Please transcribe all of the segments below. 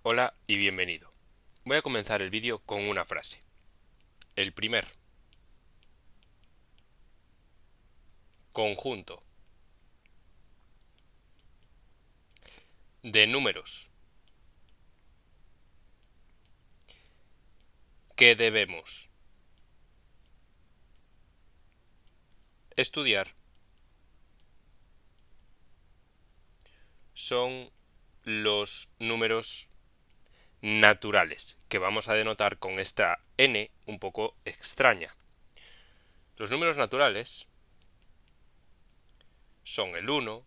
Hola y bienvenido. Voy a comenzar el vídeo con una frase. El primer conjunto de números que debemos estudiar son los números naturales, que vamos a denotar con esta n un poco extraña. Los números naturales son el 1,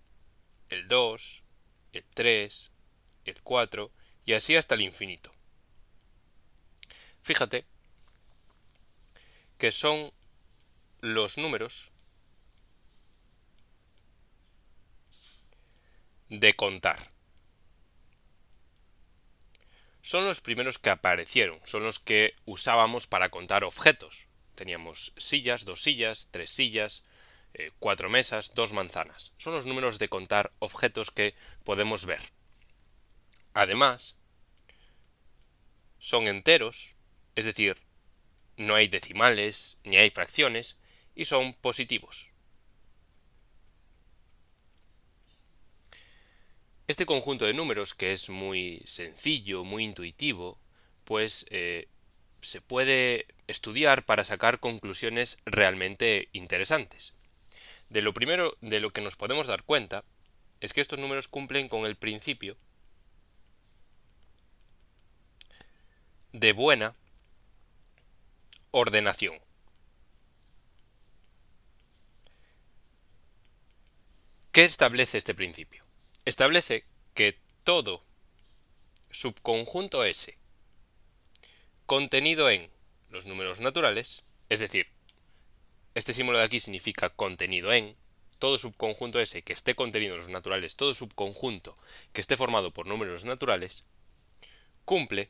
el 2, el 3, el 4 y así hasta el infinito. Fíjate que son los números de contar. Son los primeros que aparecieron, son los que usábamos para contar objetos. Teníamos sillas, 2 sillas, 3 sillas, 4 mesas, 2 manzanas. Son los números de contar objetos que podemos ver. Además, son enteros, es decir, no hay decimales ni hay fracciones, y son positivos. Este conjunto de números, que es muy sencillo, muy intuitivo, pues se puede estudiar para sacar conclusiones realmente interesantes. De lo primero de lo que nos podemos dar cuenta es que estos números cumplen con el principio de buena ordenación. ¿Qué establece este principio? Establece que todo subconjunto S contenido en los números naturales, es decir, este símbolo de aquí significa contenido en, todo subconjunto S que esté contenido en los naturales, todo subconjunto que esté formado por números naturales, cumple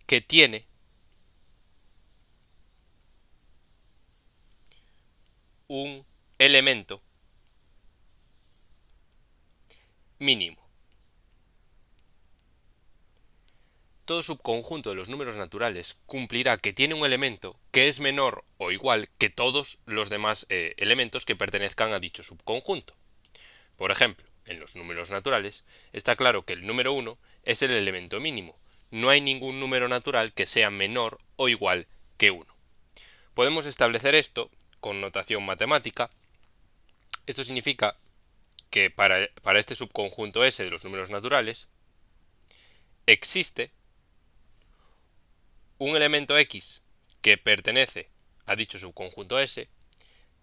que tiene un elemento mínimo. Todo subconjunto de los números naturales cumplirá que tiene un elemento que es menor o igual que todos los demás elementos que pertenezcan a dicho subconjunto. Por ejemplo, en los números naturales está claro que el número 1 es el elemento mínimo. No hay ningún número natural que sea menor o igual que 1. Podemos establecer esto con notación matemática. Esto significa que para este subconjunto S de los números naturales existe un elemento X que pertenece a dicho subconjunto S.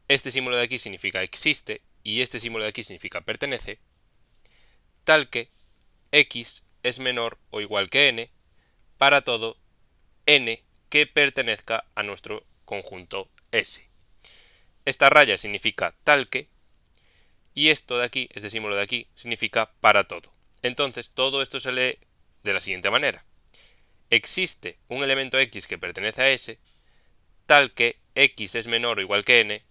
Este símbolo de aquí significa existe y este símbolo de aquí significa pertenece, tal que X es menor o igual que n para todo n que pertenezca a nuestro conjunto S. Esta raya significa tal que y esto de aquí, este símbolo de aquí, significa para todo. Entonces todo esto se lee de la siguiente manera. Existe un elemento X que pertenece a S tal que X es menor o igual que n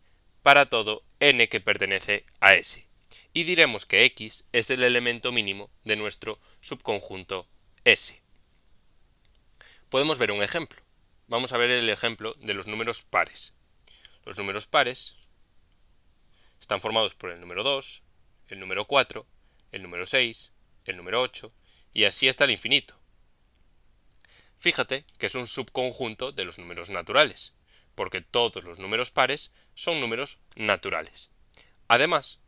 para todo n que pertenece a S. Y diremos que X es el elemento mínimo de nuestro subconjunto S. Podemos ver un ejemplo. Vamos a ver el ejemplo de los números pares. Los números pares están formados por el número 2, el número 4, el número 6, el número 8 y así hasta el infinito. Fíjate que es un subconjunto de los números naturales, porque todos los números pares son números naturales. Además,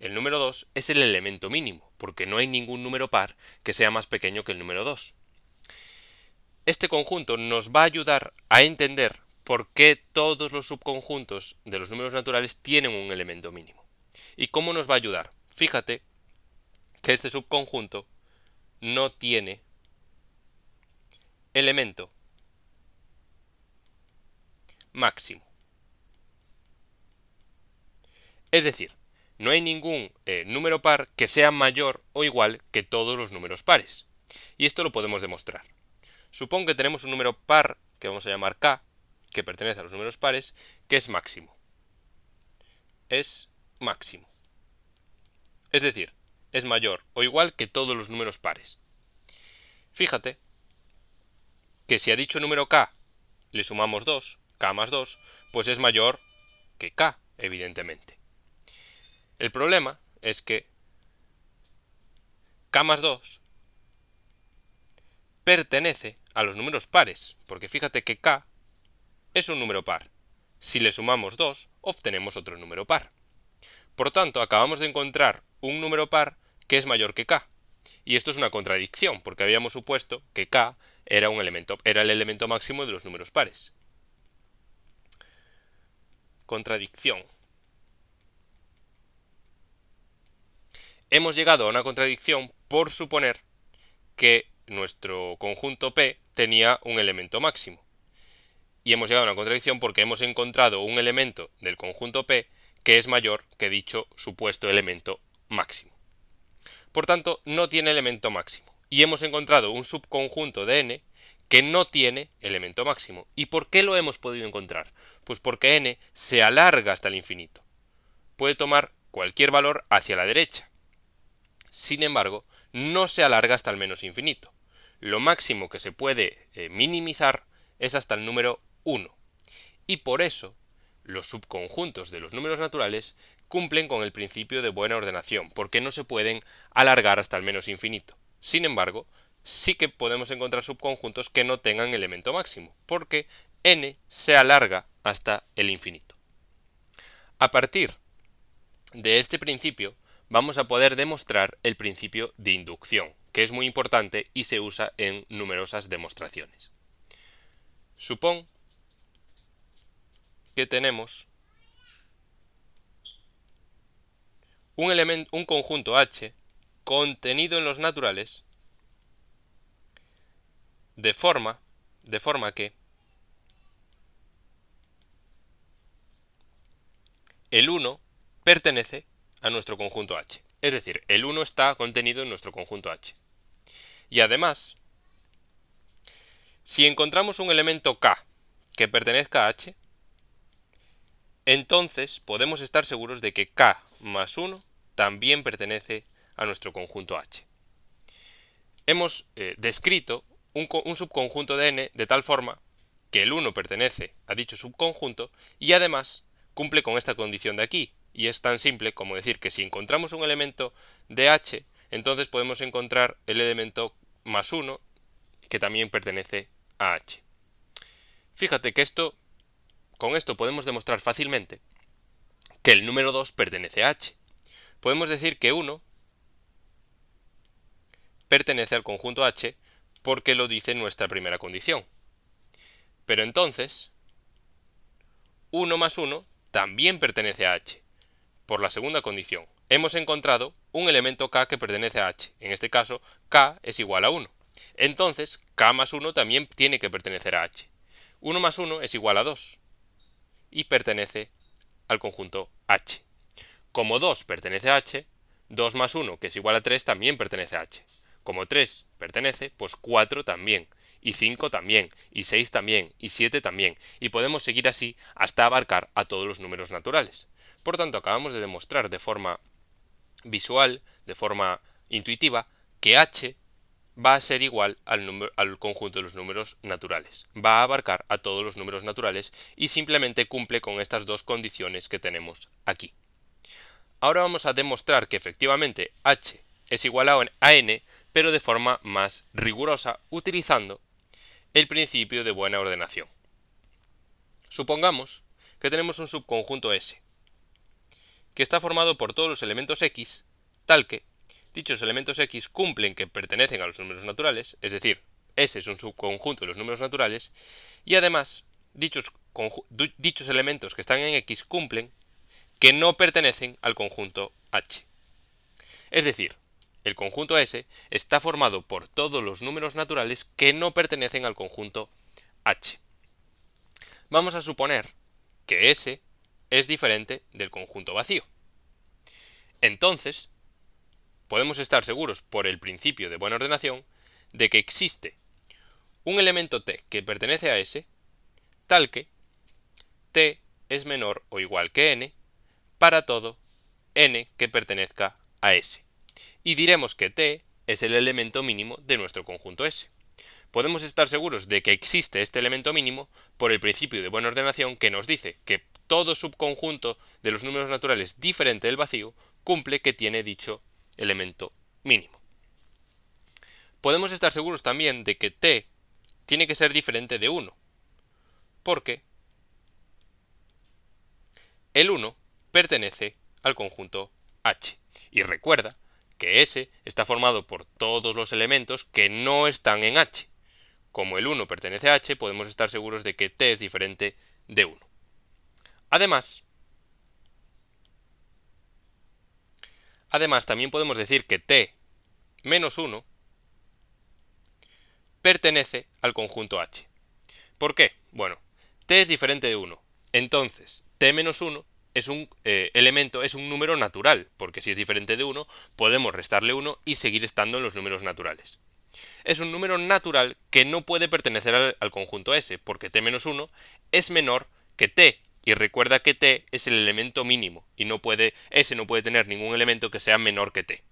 el número 2 es el elemento mínimo, porque no hay ningún número par que sea más pequeño que el número 2. Este conjunto nos va a ayudar a entender por qué todos los subconjuntos de los números naturales tienen un elemento mínimo. ¿Y cómo nos va a ayudar? Fíjate que este subconjunto no tiene elemento máximo. Es decir, no hay ningún número par que sea mayor o igual que todos los números pares. Y esto lo podemos demostrar. Supón que tenemos un número par, que vamos a llamar k, que pertenece a los números pares, que es máximo. Es máximo. Es decir, es mayor o igual que todos los números pares. Fíjate que si a dicho número k le sumamos 2, k más 2, pues es mayor que k, evidentemente. El problema es que k más 2 pertenece a los números pares, porque fíjate que k es un número par. Si le sumamos 2, obtenemos otro número par. Por tanto, acabamos de encontrar un número par que es mayor que k. Y esto es una contradicción, porque habíamos supuesto que k era el elemento máximo de los números pares. Contradicción. Hemos llegado a una contradicción por suponer que nuestro conjunto P tenía un elemento máximo. Y hemos llegado a una contradicción porque hemos encontrado un elemento del conjunto P que es mayor que dicho supuesto elemento máximo. Por tanto, no tiene elemento máximo. Y hemos encontrado un subconjunto de n que no tiene elemento máximo. ¿Y por qué lo hemos podido encontrar? Pues porque n se alarga hasta el infinito. Puede tomar cualquier valor hacia la derecha. Sin embargo, no se alarga hasta el menos infinito. Lo máximo que se puede minimizar es hasta el número 1. Y por eso, los subconjuntos de los números naturales cumplen con el principio de buena ordenación, porque no se pueden alargar hasta el menos infinito. Sin embargo, sí que podemos encontrar subconjuntos que no tengan elemento máximo, porque n se alarga hasta el infinito. A partir de este principio, vamos a poder demostrar el principio de inducción, que es muy importante y se usa en numerosas demostraciones. Supón que tenemos un conjunto H contenido en los naturales de forma que el 1 pertenece a nuestro conjunto H. Es decir, el 1 está contenido en nuestro conjunto H. Y además, si encontramos un elemento K que pertenezca a H, entonces podemos estar seguros de que K más 1 también pertenece a nuestro conjunto H. Hemos descrito un subconjunto de n de tal forma que el 1 pertenece a dicho subconjunto y además cumple con esta condición de aquí. Y es tan simple como decir que si encontramos un elemento de H, entonces podemos encontrar el elemento más 1 que también pertenece a H. Fíjate que con esto podemos demostrar fácilmente que el número 2 pertenece a H. Podemos decir que 1 pertenece al conjunto H porque lo dice nuestra primera condición. Pero entonces, 1 más 1 también pertenece a H. Por la segunda condición, hemos encontrado un elemento K que pertenece a H. En este caso, K es igual a 1. Entonces, K más 1 también tiene que pertenecer a H. 1 más 1 es igual a 2 y pertenece al conjunto H. Como 2 pertenece a H, 2 más 1, que es igual a 3, también pertenece a H. Como 3 pertenece, pues 4 también, y 5 también, y 6 también, y 7 también, y podemos seguir así hasta abarcar a todos los números naturales. Por tanto, acabamos de demostrar de forma visual, de forma intuitiva, que H va a ser igual al conjunto de los números naturales. Va a abarcar a todos los números naturales y simplemente cumple con estas dos condiciones que tenemos aquí. Ahora vamos a demostrar que efectivamente H es igual a n, pero de forma más rigurosa, utilizando el principio de buena ordenación. Supongamos que tenemos un subconjunto S, que está formado por todos los elementos X, tal que dichos elementos X cumplen que pertenecen a los números naturales, es decir, S es un subconjunto de los números naturales, y además dichos elementos que están en X cumplen que no pertenecen al conjunto H. Es decir, el conjunto S está formado por todos los números naturales que no pertenecen al conjunto H. Vamos a suponer que S es diferente del conjunto vacío. Entonces, podemos estar seguros por el principio de buena ordenación de que existe un elemento T que pertenece a S, tal que T es menor o igual que n para todo n que pertenezca a S. y diremos que t es el elemento mínimo de nuestro conjunto S. Podemos estar seguros de que existe este elemento mínimo por el principio de buena ordenación que nos dice que todo subconjunto de los números naturales diferente del vacío cumple que tiene dicho elemento mínimo. Podemos estar seguros también de que t tiene que ser diferente de 1, porque el 1 pertenece al conjunto H. Y recuerda que S está formado por todos los elementos que no están en H. Como el 1 pertenece a H, podemos estar seguros de que t es diferente de 1. Además, también podemos decir que t menos 1 pertenece al conjunto H. ¿Por qué? Bueno, t es diferente de 1. Entonces, t menos 1 es un elemento, es un número natural, porque si es diferente de 1, podemos restarle 1 y seguir estando en los números naturales. Es un número natural que no puede pertenecer al conjunto S, porque t menos 1 es menor que t, y recuerda que t es el elemento mínimo, y S no puede tener ningún elemento que sea menor que t.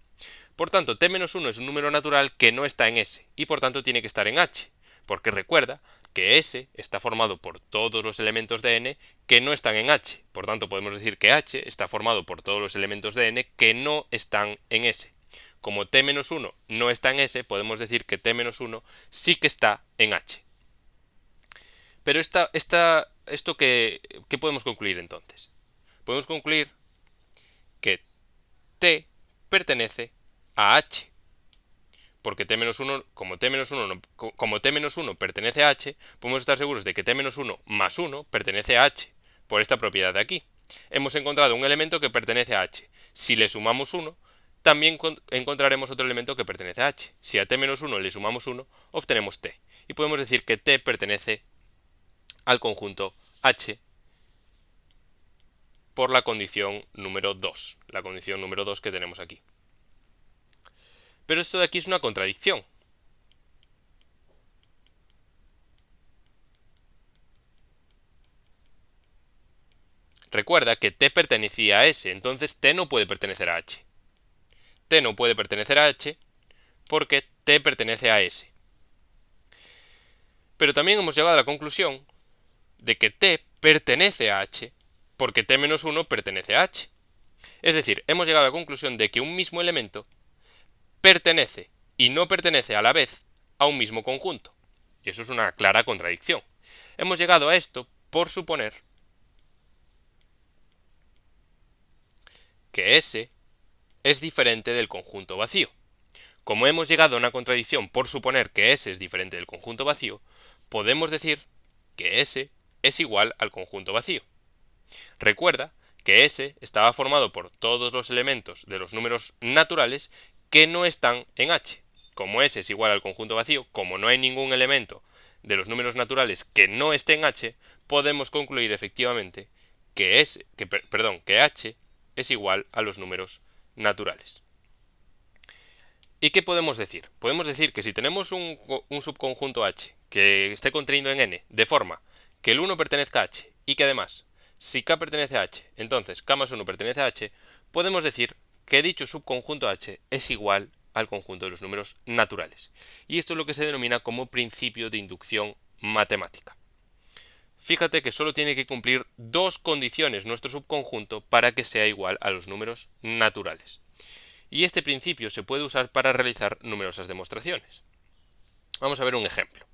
Por tanto, t menos 1 es un número natural que no está en S, y por tanto tiene que estar en H, porque recuerda que S está formado por todos los elementos de n que no están en H. Por tanto, podemos decir que H está formado por todos los elementos de n que no están en S. Como t menos 1 no está en S, podemos decir que t menos 1 sí que está en H. Pero ¿esto qué podemos concluir entonces? Podemos concluir que t pertenece a H. Porque como t menos 1 pertenece a H, podemos estar seguros de que t menos 1 más 1 pertenece a H, por esta propiedad de aquí. Hemos encontrado un elemento que pertenece a H. Si le sumamos 1, también encontraremos otro elemento que pertenece a H. Si a t menos 1 le sumamos 1, obtenemos t. Y podemos decir que t pertenece al conjunto H por la condición número 2. La condición número 2 que tenemos aquí. Pero esto de aquí es una contradicción. Recuerda que t pertenecía a S, entonces t no puede pertenecer a H. T no puede pertenecer a H porque t pertenece a S. Pero también hemos llegado a la conclusión de que t pertenece a H porque t menos 1 pertenece a H. Es decir, hemos llegado a la conclusión de que un mismo elemento pertenece y no pertenece a la vez a un mismo conjunto. Y eso es una clara contradicción. Hemos llegado a esto por suponer que S es diferente del conjunto vacío. Como hemos llegado a una contradicción por suponer que S es diferente del conjunto vacío, podemos decir que S es igual al conjunto vacío. Recuerda que S estaba formado por todos los elementos de los números naturales que no están en H. Como S es igual al conjunto vacío, como no hay ningún elemento de los números naturales que no esté en H, podemos concluir efectivamente que H es igual a los números naturales. ¿Y qué podemos decir? Podemos decir que si tenemos un subconjunto H que esté contenido en n de forma que el 1 pertenezca a H y que además, si K pertenece a H, entonces K más 1 pertenece a H, podemos decir que dicho subconjunto H es igual al conjunto de los números naturales. Y esto es lo que se denomina como principio de inducción matemática. Fíjate que solo tiene que cumplir dos condiciones nuestro subconjunto para que sea igual a los números naturales. Y este principio se puede usar para realizar numerosas demostraciones. Vamos a ver un ejemplo.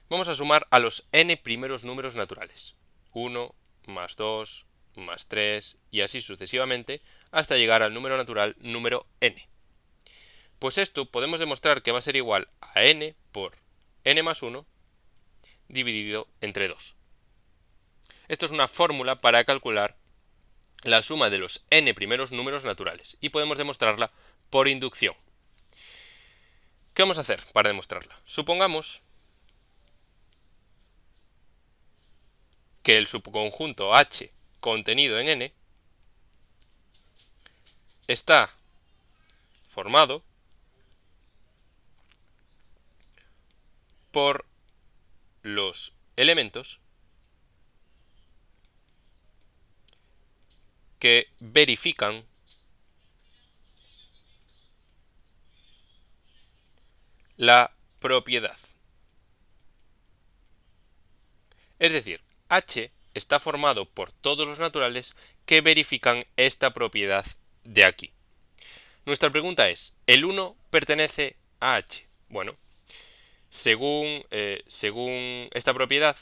Vamos a sumar a los n primeros números naturales. 1, más 2, más 3 y así sucesivamente hasta llegar al número natural número n. Pues esto podemos demostrar que va a ser igual a n por n más 1 dividido entre 2. Esto es una fórmula para calcular la suma de los n primeros números naturales y podemos demostrarla por inducción. ¿Qué vamos a hacer para demostrarla? Supongamos que el subconjunto H contenido en n está formado por los elementos que verifican la propiedad. Es decir, H está formado por todos los naturales que verifican esta propiedad de aquí. Nuestra pregunta es, ¿el 1 pertenece a H? Bueno, según esta propiedad,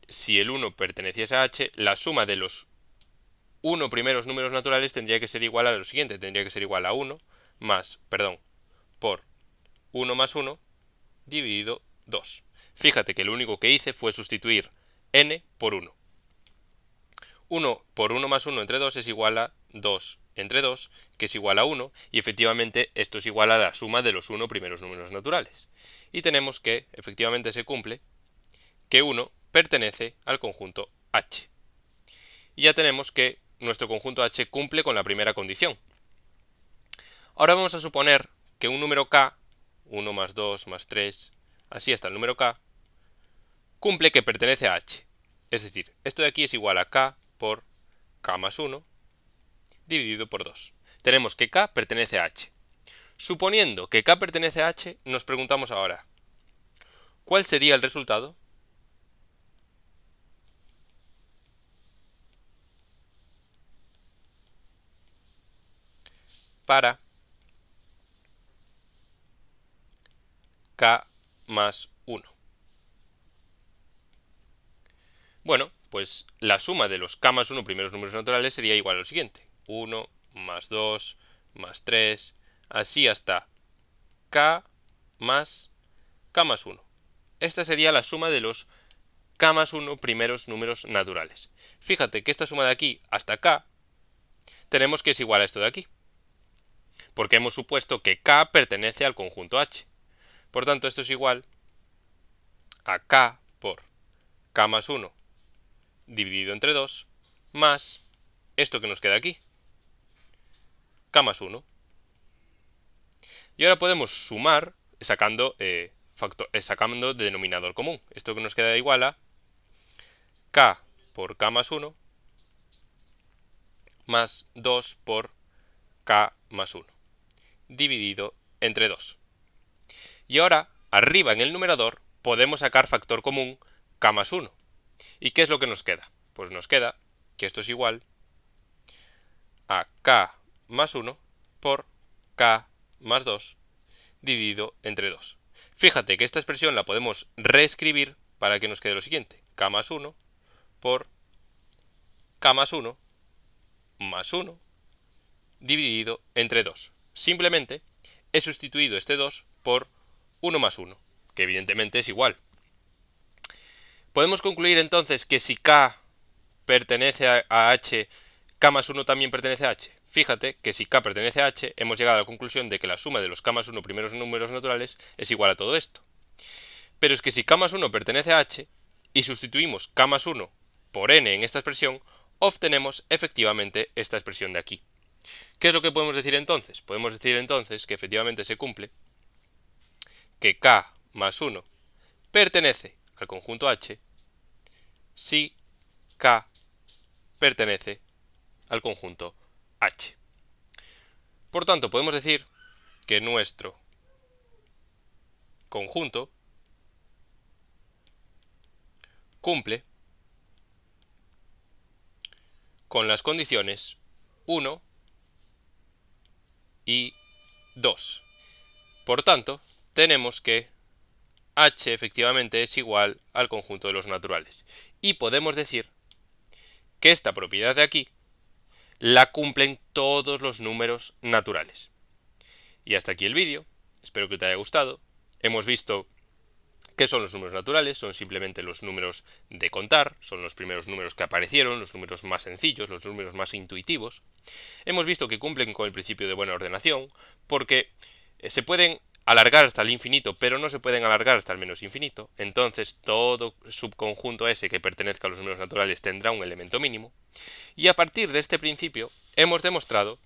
si el 1 perteneciese a H, la suma de los 1 primeros números naturales tendría que ser igual a lo siguiente, tendría que ser igual a 1 por 1 más 1 dividido 2. Fíjate que lo único que hice fue sustituir n por 1. 1 por 1 más 1 entre 2 es igual a 2 entre 2, que es igual a 1, y efectivamente esto es igual a la suma de los 1 primeros números naturales. Y tenemos que, efectivamente se cumple, que 1 pertenece al conjunto H. Y ya tenemos que nuestro conjunto H cumple con la primera condición. Ahora vamos a suponer que un número k, 1 más 2 más 3, así hasta el número k, cumple que pertenece a H. Es decir, esto de aquí es igual a k por k más 1 dividido por 2. Tenemos que k pertenece a H. Suponiendo que k pertenece a H, nos preguntamos ahora, ¿cuál sería el resultado? Para k más 1. Bueno, pues la suma de los k más 1 primeros números naturales sería igual a lo siguiente. 1 más 2 más 3, así hasta k más 1. Esta sería la suma de los k más 1 primeros números naturales. Fíjate que esta suma de aquí hasta k tenemos que es igual a esto de aquí, porque hemos supuesto que k pertenece al conjunto H. Por tanto, esto es igual a k por k más 1 dividido entre 2 más esto que nos queda aquí, k más 1. Y ahora podemos sumar sacando denominador común. Esto que nos queda igual a k por k más 1 más 2 por k más 1 dividido entre 2. Y ahora, arriba en el numerador, podemos sacar factor común k más 1. ¿Y qué es lo que nos queda? Pues nos queda que esto es igual a k más 1 por k más 2 dividido entre 2. Fíjate que esta expresión la podemos reescribir para que nos quede lo siguiente. K más 1 por k más 1 más 1 dividido entre 2. Simplemente he sustituido este 2 por 1 más 1, que evidentemente es igual. Podemos concluir entonces que si k pertenece a H, k más 1 también pertenece a H. Fíjate que si k pertenece a H, hemos llegado a la conclusión de que la suma de los k más 1 primeros números naturales es igual a todo esto. Pero es que si k más 1 pertenece a H y sustituimos k más 1 por n en esta expresión, obtenemos efectivamente esta expresión de aquí. ¿Qué es lo que podemos decir entonces? Podemos decir entonces que efectivamente se cumple que k más 1 pertenece al conjunto H si k pertenece al conjunto H. Por tanto, podemos decir que nuestro conjunto cumple con las condiciones 1 y 2. Por tanto, tenemos que H efectivamente es igual al conjunto de los naturales. Y podemos decir que esta propiedad de aquí la cumplen todos los números naturales. Y hasta aquí el vídeo. Espero que te haya gustado. Hemos visto qué son los números naturales. Son simplemente los números de contar. Son los primeros números que aparecieron, los números más sencillos, los números más intuitivos. Hemos visto que cumplen con el principio de buena ordenación porque se pueden alargar hasta el infinito, pero no se pueden alargar hasta el menos infinito. Entonces todo subconjunto S que pertenezca a los números naturales tendrá un elemento mínimo. Y a partir de este principio hemos demostrado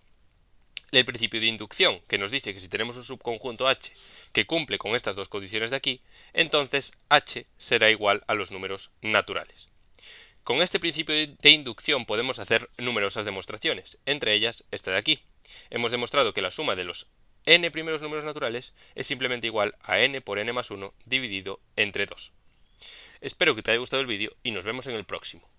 el principio de inducción, que nos dice que si tenemos un subconjunto H que cumple con estas dos condiciones de aquí, entonces H será igual a los números naturales. Con este principio de inducción podemos hacer numerosas demostraciones, entre ellas esta de aquí. Hemos demostrado que la suma de los n primeros números naturales es simplemente igual a n por n más 1 dividido entre 2. Espero que te haya gustado el vídeo y nos vemos en el próximo.